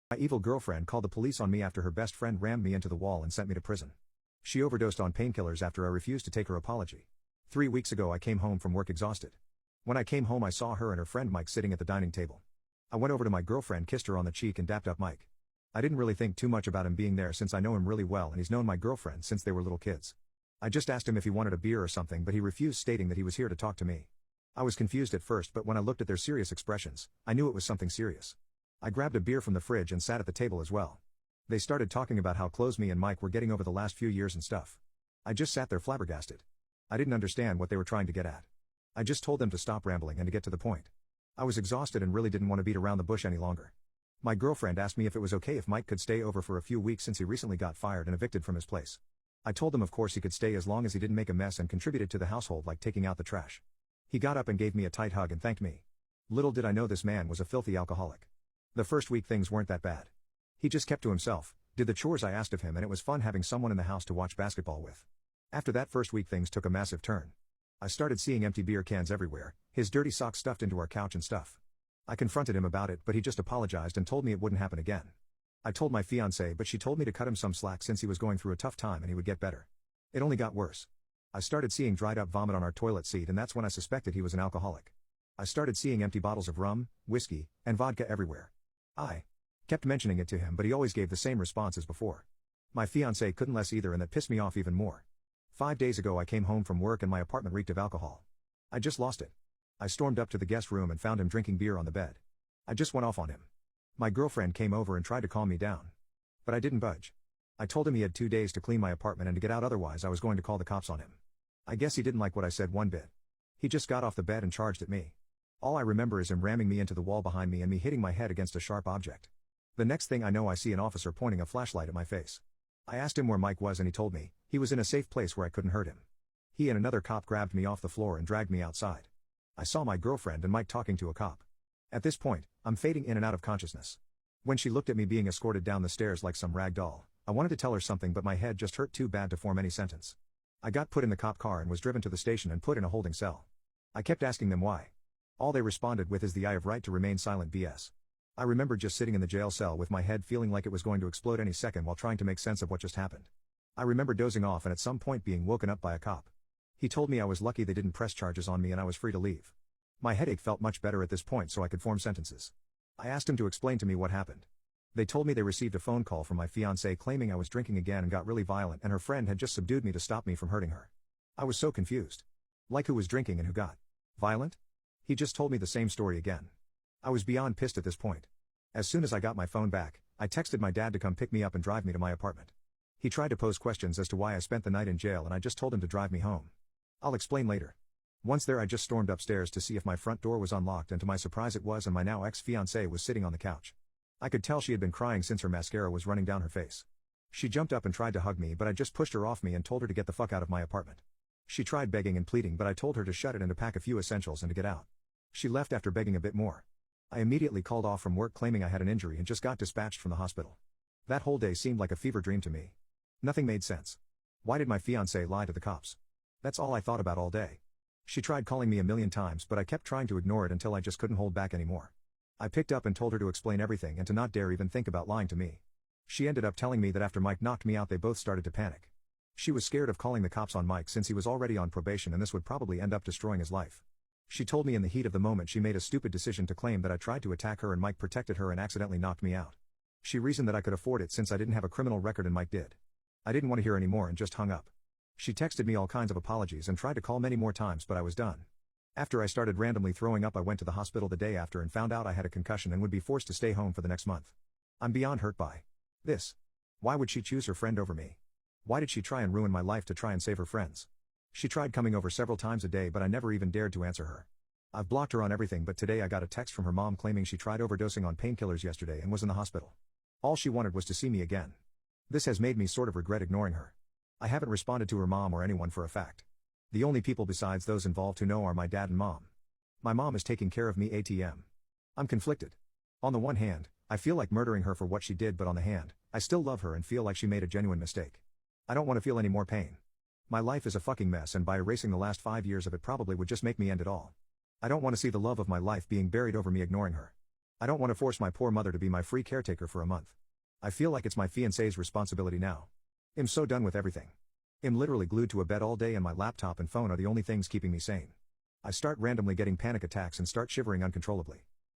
My evil girlfriend called the police on me after her best friend rammed me into the wall and sent me to prison. She overdosed on painkillers after I refused to take her apology. 3 weeks ago I came home from work exhausted. When I came home I saw her and her friend Mike sitting at the dining table. I went over to my girlfriend, kissed her on the cheek and dapped up Mike. I didn't really think too much about him being there since I know him really well and he's known my girlfriend since they were little kids. I just asked him if he wanted a beer or something, but he refused, stating that he was here to talk to me. I was confused at first, but when I looked at their serious expressions, I knew it was something serious. I grabbed a beer from the fridge and sat at the table as well. They started talking about how close me and Mike were getting over the last few years and stuff. I just sat there flabbergasted. I didn't understand what they were trying to get at. I just told them to stop rambling and to get to the point. I was exhausted and really didn't want to beat around the bush any longer. My girlfriend asked me if it was okay if Mike could stay over for a few weeks since he recently got fired and evicted from his place. I told him of course he could stay as long as he didn't make a mess and contributed to the household, like taking out the trash. He got up and gave me a tight hug and thanked me. Little did I know this man was a filthy alcoholic. The first week things weren't that bad. He just kept to himself, did the chores I asked of him, and it was fun having someone in the house to watch basketball with. After that first week things took a massive turn. I started seeing empty beer cans everywhere, his dirty socks stuffed into our couch and stuff. I confronted him about it, but he just apologized and told me it wouldn't happen again. I told my fiancée, but she told me to cut him some slack since he was going through a tough time and he would get better. It only got worse. I started seeing dried up vomit on our toilet seat, and that's when I suspected he was an alcoholic. I started seeing empty bottles of rum, whiskey, and vodka everywhere. I kept mentioning it to him, but he always gave the same response as before. My fiancée couldn't less either, and that pissed me off even more. 5 days ago I came home from work and my apartment reeked of alcohol. I just lost it. I stormed up to the guest room and found him drinking beer on the bed. I just went off on him. My girlfriend came over and tried to calm me down. But I didn't budge. I told him he had 2 days to clean my apartment and to get out, otherwise I was going to call the cops on him. I guess he didn't like what I said one bit. He just got off the bed and charged at me. All I remember is him ramming me into the wall behind me and me hitting my head against a sharp object. The next thing I know I see an officer pointing a flashlight at my face. I asked him where Mike was and he told me he was in a safe place where I couldn't hurt him. He and another cop grabbed me off the floor and dragged me outside. I saw my girlfriend and Mike talking to a cop. At this point, I'm fading in and out of consciousness. When she looked at me being escorted down the stairs like some rag doll, I wanted to tell her something, but my head just hurt too bad to form any sentence. I got put in the cop car and was driven to the station and put in a holding cell. I kept asking them why. All they responded with is the "I have right to remain silent" BS. I remember just sitting in the jail cell with my head feeling like it was going to explode any second while trying to make sense of what just happened. I remember dozing off and at some point being woken up by a cop. He told me I was lucky they didn't press charges on me and I was free to leave. My headache felt much better at this point, so I could form sentences. I asked him to explain to me what happened. They told me they received a phone call from my fiancée claiming I was drinking again and got really violent and her friend had just subdued me to stop me from hurting her. I was so confused. Like, who was drinking and who got violent? He just told me the same story again. I was beyond pissed at this point. As soon as I got my phone back, I texted my dad to come pick me up and drive me to my apartment. He tried to pose questions as to why I spent the night in jail and I just told him to drive me home. I'll explain later. Once there I just stormed upstairs to see if my front door was unlocked, and to my surprise it was, and my now ex-fiancée was sitting on the couch. I could tell she had been crying since her mascara was running down her face. She jumped up and tried to hug me, but I just pushed her off me and told her to get the fuck out of my apartment. She tried begging and pleading, but I told her to shut it and to pack a few essentials and to get out. She left after begging a bit more. I immediately called off from work claiming I had an injury and just got dispatched from the hospital. That whole day seemed like a fever dream to me. Nothing made sense. Why did my fiancée lie to the cops? That's all I thought about all day. She tried calling me a million times, but I kept trying to ignore it until I just couldn't hold back anymore. I picked up and told her to explain everything and to not dare even think about lying to me. She ended up telling me that after Mike knocked me out they both started to panic. She was scared of calling the cops on Mike since he was already on probation and this would probably end up destroying his life. She told me in the heat of the moment she made a stupid decision to claim that I tried to attack her and Mike protected her and accidentally knocked me out. She reasoned that I could afford it since I didn't have a criminal record and Mike did. I didn't want to hear anymore and just hung up. She texted me all kinds of apologies and tried to call many more times, but I was done. After I started randomly throwing up, I went to the hospital the day after and found out I had a concussion and would be forced to stay home for the next month. I'm beyond hurt by this. Why would she choose her friend over me? Why did she try and ruin my life to try and save her friends? She tried coming over several times a day, but I never even dared to answer her. I've blocked her on everything, but today I got a text from her mom claiming she tried overdosing on painkillers yesterday and was in the hospital. All she wanted was to see me again. This has made me sort of regret ignoring her. I haven't responded to her mom or anyone for a fact. The only people besides those involved who know are my dad and mom. My mom is taking care of me ATM. I'm conflicted. On the one hand, I feel like murdering her for what she did, but on the hand, I still love her and feel like she made a genuine mistake. I don't want to feel any more pain. My life is a fucking mess, and by erasing the last 5 years of it probably would just make me end it all. I don't want to see the love of my life being buried over me ignoring her. I don't want to force my poor mother to be my free caretaker for a month. I feel like it's my fiancé's responsibility now. I'm so done with everything. I'm literally glued to a bed all day and my laptop and phone are the only things keeping me sane. I start randomly getting panic attacks and start shivering uncontrollably.